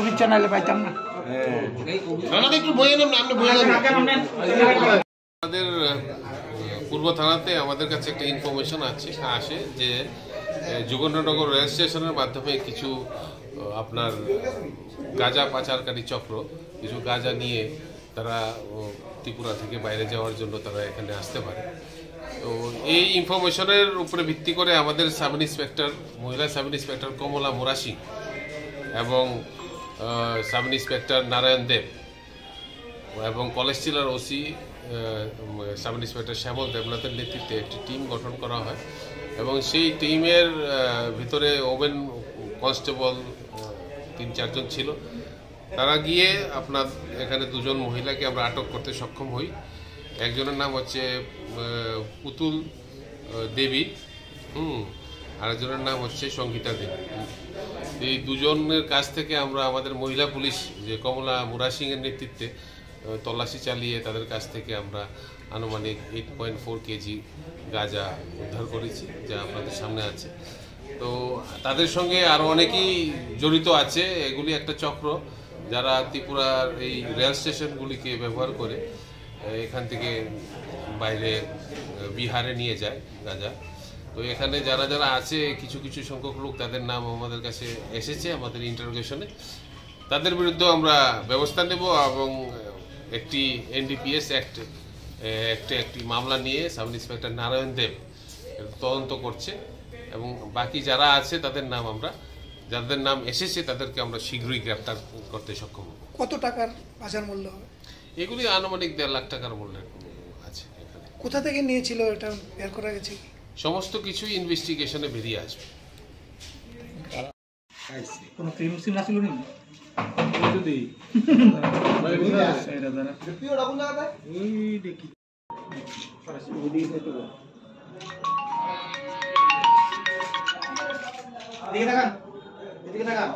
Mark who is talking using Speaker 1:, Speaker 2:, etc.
Speaker 1: পিচ্ছা নাইলে পাইতাম না।
Speaker 2: আমাদের পূর্ব থানাতে আমাদের কাছে একটা ইনফরমেশন আসে যে যোগেন্দ্রনগর রেল স্টেশনের মাধ্যমে কিছু আপনার গাঁজা পাচারকারী চক্র কিছু গাঁজা নিয়ে তারা ত্রিপুরা থেকে বাইরে যাওয়ার জন্য তারা এখানে আসতে পারে। তো এই ইনফরমেশনের উপরে ভিত্তি করে আমাদের সাব ইন্সপেক্টর মহিলা সাব ইন্সপেক্টর কমলা মুরাসি এবং সাব ইন্সপেক্টর নারায়ণ দেব এবং কলেজ জেলার ওসি সাব ইন্সপেক্টর শ্যামল দেবনাথের নেতৃত্বে একটি টিম গঠন করা হয় এবং সেই টিমের ভিতরে ওমেন কনস্টেবল 3-4 জন ছিল। তারা গিয়ে আপনার এখানে 2 জন মহিলাকে আমরা আটক করতে সক্ষম হই। একজনের নাম হচ্ছে পুতুল দেবী, আরেকজনের নাম হচ্ছে সঙ্গীতা দেবী। এই 2 জনের কাছ থেকে আমরা আমাদের মহিলা পুলিশ যে কমলা মুরাসিংয়ের নেতৃত্বে তল্লাশি চালিয়ে তাদের কাছ থেকে আমরা আনুমানিক 8.4 কেজি গাঁজা উদ্ধার করেছি, যা আপনাদের সামনে আছে। তো তাদের সঙ্গে আরও অনেকেই জড়িত আছে। এগুলি একটা চক্র যারা ত্রিপুরার এই রেল স্টেশনগুলিকে ব্যবহার করে এখান থেকে বাইরে বিহারে নিয়ে যায় গাঁজা। তো এখানে যারা যারা আছে কিছু কিছু সংখ্যক লোক, তাদের নাম আমাদের কাছে এসেছে আমাদের ইন্টারোগেশনে। তাদের বিরুদ্ধে আমরা ব্যবস্থা নেব এবং একটি NDPS একটি মামলা নিয়ে সাব ইন্সপেক্টর নারায়ণ দেব তদন্ত করছে এবং বাকি যারা আছে যাদের নাম এসেছে তাদেরকে আমরা শীঘ্রই গ্রেপ্তার করতে সক্ষম হব।
Speaker 1: কত টাকার বাজার মূল্য হবে?
Speaker 2: এগুলি আনুমানিক 1.5 লাখ টাকার মূল্যের আছে। এখানে
Speaker 1: কোথা থেকে নিয়েছিল এটা বের করা গেছে?
Speaker 2: সমস্ত কিছুই ইনভেস্টিগেশনে বেরিয়ে আসবে।
Speaker 3: কোনো ক্রিম সিম আসিল নি যদি দেখি এদিকে তাকান।